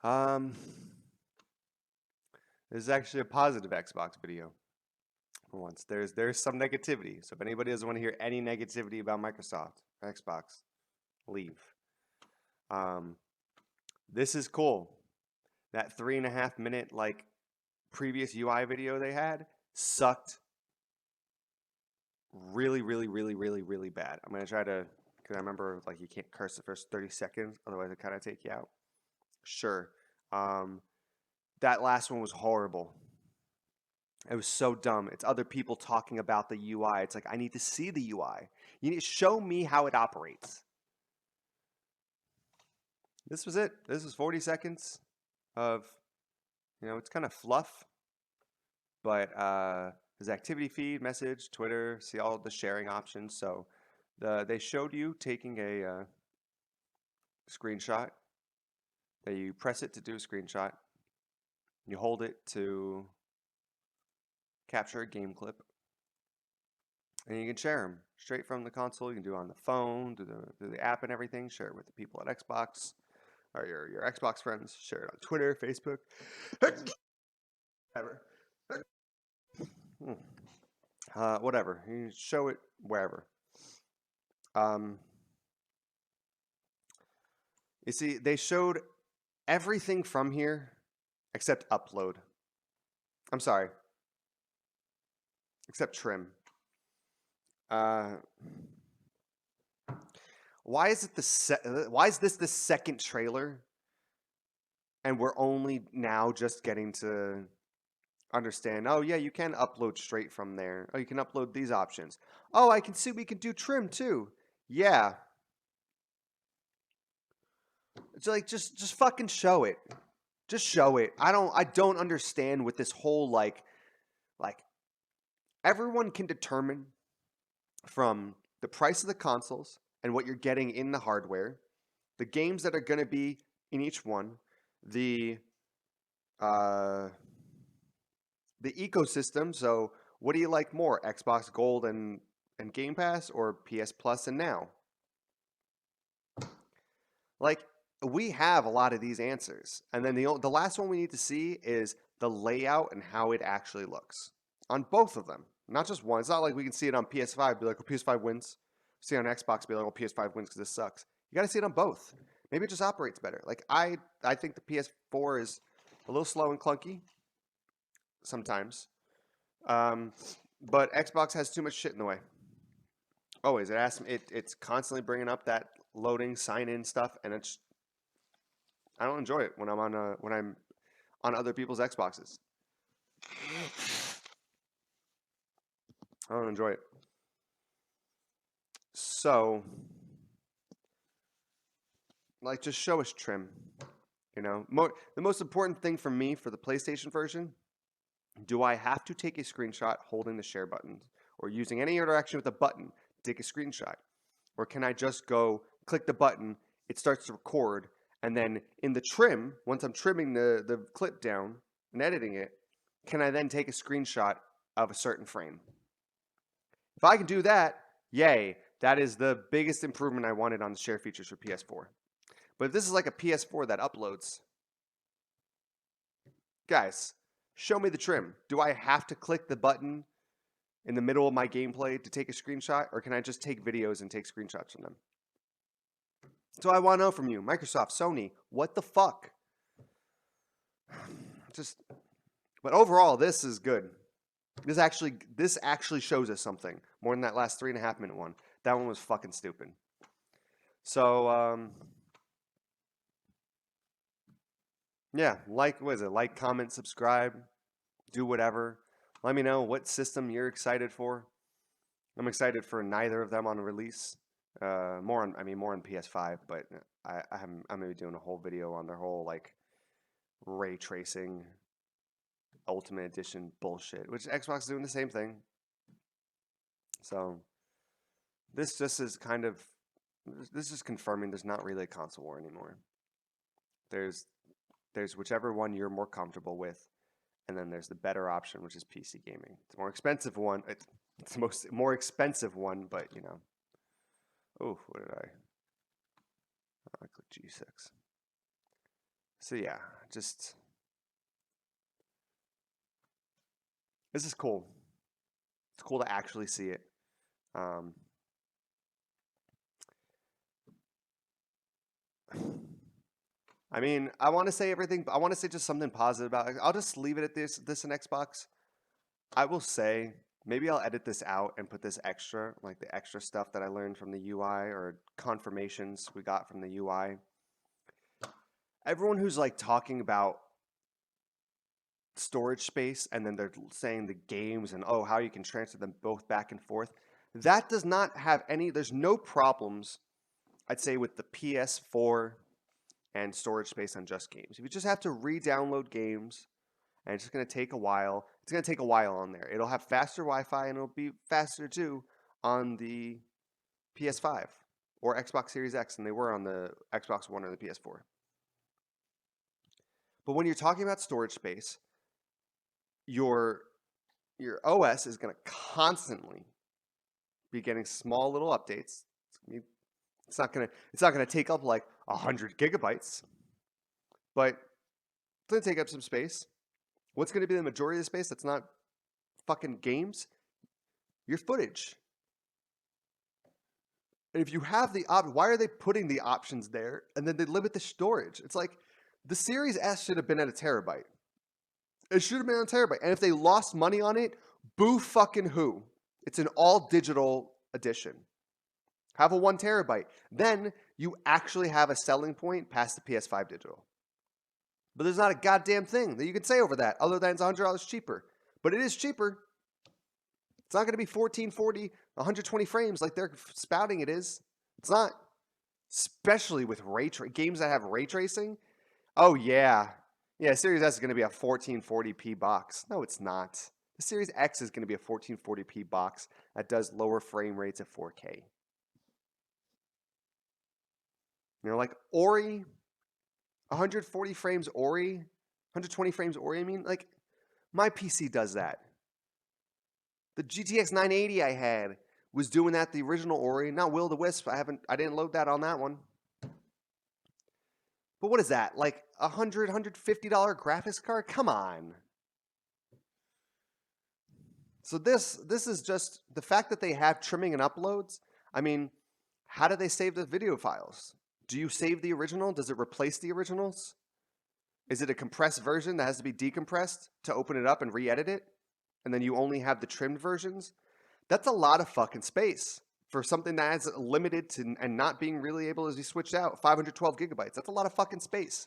Um, this is actually a positive Xbox video for once. There's some negativity. So if anybody doesn't want to hear any negativity about Microsoft or Xbox, leave. This is cool. That 3.5 minute like previous UI video they had sucked really, really, really, really, really bad. I'm gonna try to, because I remember like you can't curse the first 30 seconds, otherwise it kind of take you out. Sure. That last one was horrible. It was so dumb. It's other people talking about the UI. It's like I need to see the UI. You need to show me how it operates. This was it. This was 40 seconds of, it's kind of fluff, but there's activity feed, message, Twitter, see all the sharing options. So they showed you taking a screenshot. That you press it to do a screenshot. You hold it to capture a game clip. And you can share them straight from the console. You can do it on the phone, do the app and everything. Share it with the people at Xbox or your Xbox friends. Share it on Twitter, Facebook, whatever. Whatever. You show it wherever. You see, they showed everything from here except upload. I'm sorry. Except trim. Why is this the second trailer? And we're only now just getting to understand, oh yeah, you can upload straight from there. Oh, you can upload these options. Oh, I can see we can do trim too. Yeah. It's like just fucking show it. Just show it. I don't understand with this whole like everyone can determine from the price of the consoles and what you're getting in the hardware, the games that are going to be in each one, the ecosystem. So what do you like more, Xbox Gold and Game Pass, or PS Plus and Now? Like, we have a lot of these answers, and then the last one we need to see is the layout and how it actually looks on both of them, not just one. It's not like we can see it on PS5, be like, oh, PS5 wins. See it on Xbox, be like, oh, PS5 wins because this sucks. You got to see it on both. Maybe it just operates better. Like I think the PS4 is a little slow and clunky sometimes, but Xbox has too much shit in the way. Always, it's constantly bringing up that loading sign in stuff, and I don't enjoy it when I'm on other people's Xboxes. I don't enjoy it. So, like, just show us trim. The most important thing for me for the PlayStation version, do I have to take a screenshot holding the share button or using any interaction with a button to take a screenshot? Or can I just go click the button, it starts to record, and then in the trim, once I'm trimming the clip down and editing it, can I then take a screenshot of a certain frame? If I can do that, yay, that is the biggest improvement I wanted on the share features for PS4. But if this is like a PS4 that uploads, guys, show me the trim. Do I have to click the button in the middle of my gameplay to take a screenshot, or can I just take videos and take screenshots from them? So I want to know from you, Microsoft, Sony, what the fuck? But overall, this is good. This actually shows us something more than that last 3.5 minute one. That one was fucking stupid. So yeah, like comment, subscribe, do whatever. Let me know what system you're excited for. I'm excited for neither of them on release. More on PS5, but I'm gonna be doing a whole video on their whole like ray tracing Ultimate Edition bullshit, which Xbox is doing the same thing. So this just is confirming there's not really a console war anymore. There's whichever one you're more comfortable with, and then there's the better option, which is PC gaming. It's a more expensive one. It's the more expensive one, but oh, what did I clicked G6. So yeah, just this is cool. It's cool to actually see it. Um, I mean, I want to say everything. I want to say just something positive about it. I'll just leave it at this. This in Xbox. I will say maybe I'll edit this out and put this extra, like the extra stuff that I learned from the UI or confirmations we got from the UI. Everyone who's like talking about storage space and then they're saying the games and oh how you can transfer them both back and forth, that does not have any. There's no problems. I'd say with the PS4 and storage space on just games. If you just have to re-download games and it's just going to take a while. It's going to take a while on there. It'll have faster Wi-Fi and it'll be faster too on the PS5 or Xbox Series X than they were on the Xbox One or the PS4. But when you're talking about storage space, your OS is going to constantly be getting small little updates. It's not going to take up like 100 gigabytes, but it's going to take up some space. What's going to be the majority of the space that's not fucking games? Your footage. And if you have the why are they putting the options there and then they limit the storage? It's like the Series S should have been at a terabyte. It should have been on a terabyte. And if they lost money on it, boo fucking who. It's an all digital edition. Have a 1 terabyte. Then you actually have a selling point past the PS5 digital. But there's not a goddamn thing that you can say over that other than it's $100 cheaper. But it is cheaper. It's not going to be 1440, 120 frames like they're spouting it is. It's not. Especially with games that have ray tracing. Oh, yeah. Yeah, Series S is going to be a 1440p box. No, it's not. The Series X is going to be a 1440p box that does lower frame rates at 4K. You know, like Ori, 140 frames Ori, 120 frames Ori, I mean, like, my PC does that. The GTX 980 I had was doing that, the original Ori, not Will the Wisp. I didn't load that on that one. But what is that? Like $150 graphics card? Come on. So this is just the fact that they have trimming and uploads. I mean, how do they save the video files? Do you save the original? Does it replace the originals? Is it a compressed version that has to be decompressed to open it up and re-edit it? And then you only have the trimmed versions? That's a lot of fucking space for something that is limited to and not being really able to be switched out. 512 gigabytes. That's a lot of fucking space.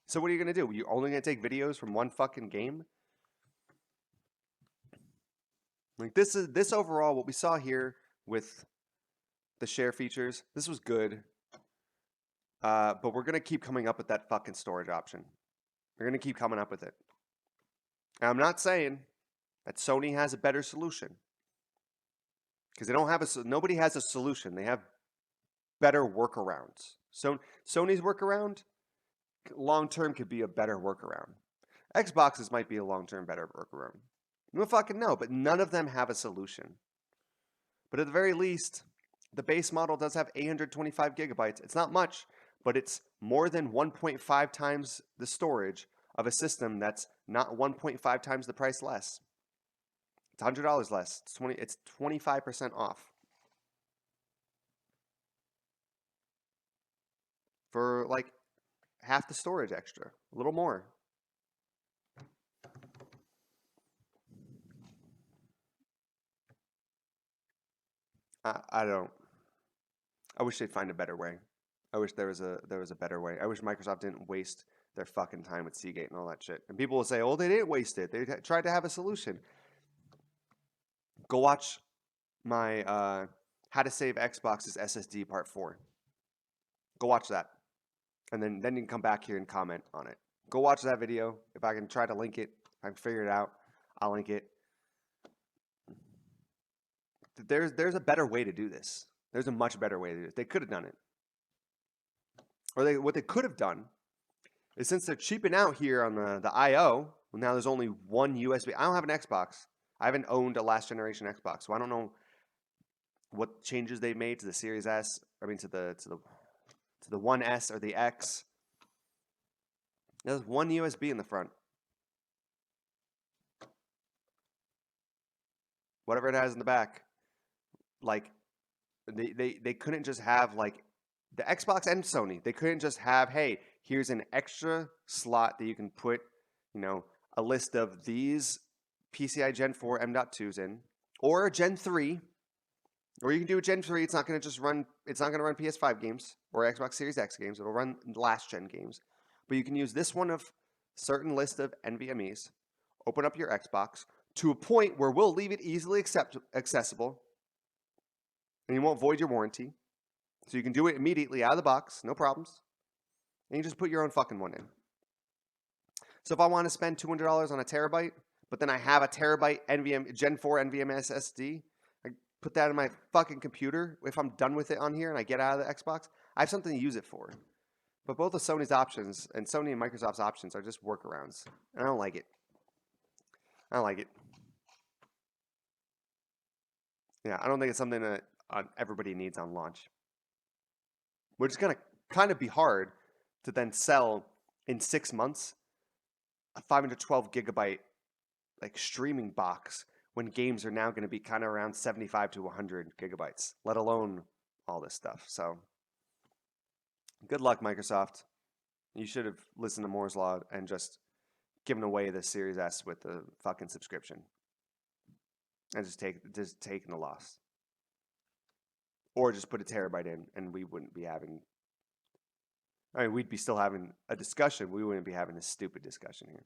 So what are you going to do? You're only going to take videos from one fucking game? Like this overall, what we saw here with the share features, this was good. But we're going to keep coming up with that fucking storage option. We're going to keep coming up with it. And I'm not saying that Sony has a better solution. Because they don't have nobody has a solution. They have better workarounds. So Sony's workaround, long-term could be a better workaround. Xboxes might be a long-term better workaround. You don't fucking know, but none of them have a solution. But at the very least, the base model does have 825 gigabytes. It's not much, but it's more than 1.5 times the storage of a system that's not 1.5 times the price less. It's $100 less. It's 25% off. For like half the storage extra, a little more. I don't. I wish they'd find a better way. I wish there was a better way. I wish Microsoft didn't waste their fucking time with Seagate and all that shit. And people will say, "Oh, they didn't waste it. They tried to have a solution." Go watch my How to Save Xbox's SSD Part 4. Go watch that. And then you can come back here and comment on it. Go watch that video. If I can try to link it, if I can figure it out, I'll link it. There's a better way to do this. There's a much better way to do it. They could have done it. Or what they could have done is, since they're cheaping out here on the I/O, well, now there's only one USB. I don't have an Xbox. I haven't owned a last generation Xbox, so I don't know what changes they made to the Series S. I mean, to the One S or the X. There's one USB in the front. Whatever it has in the back. Like, they couldn't just have, like, the Xbox and Sony. They couldn't just have, hey, here's an extra slot that you can put, a list of these PCI Gen 4 M.2s in, or a Gen 3, or you can do a Gen 3. It's not going to run PS5 games or Xbox Series X games. It'll run last gen games. But you can use this one of certain list of NVMe's, open up your Xbox to a point where we'll leave it easily accessible, and you won't void your warranty. So you can do it immediately out of the box, no problems. And you just put your own fucking one in. So if I want to spend $200 on a terabyte, but then I have a terabyte Gen 4 NVMe SSD, I put that in my fucking computer. If I'm done with it on here and I get out of the Xbox, I have something to use it for. But both of Sony's options and Sony and Microsoft's options are just workarounds. And I don't like it. Yeah, I don't think it's something that everybody needs on launch. Which is going to kind of be hard to then sell in 6 months a 512 gigabyte like streaming box when games are now going to be kind of around 75 to 100 gigabytes, let alone all this stuff. So good luck, Microsoft. You should have listened to Moore's Law and just given away the Series S with the fucking subscription and just taking the loss. Or just put a terabyte in and we wouldn't be having, we'd be still having a discussion. We wouldn't be having this stupid discussion here.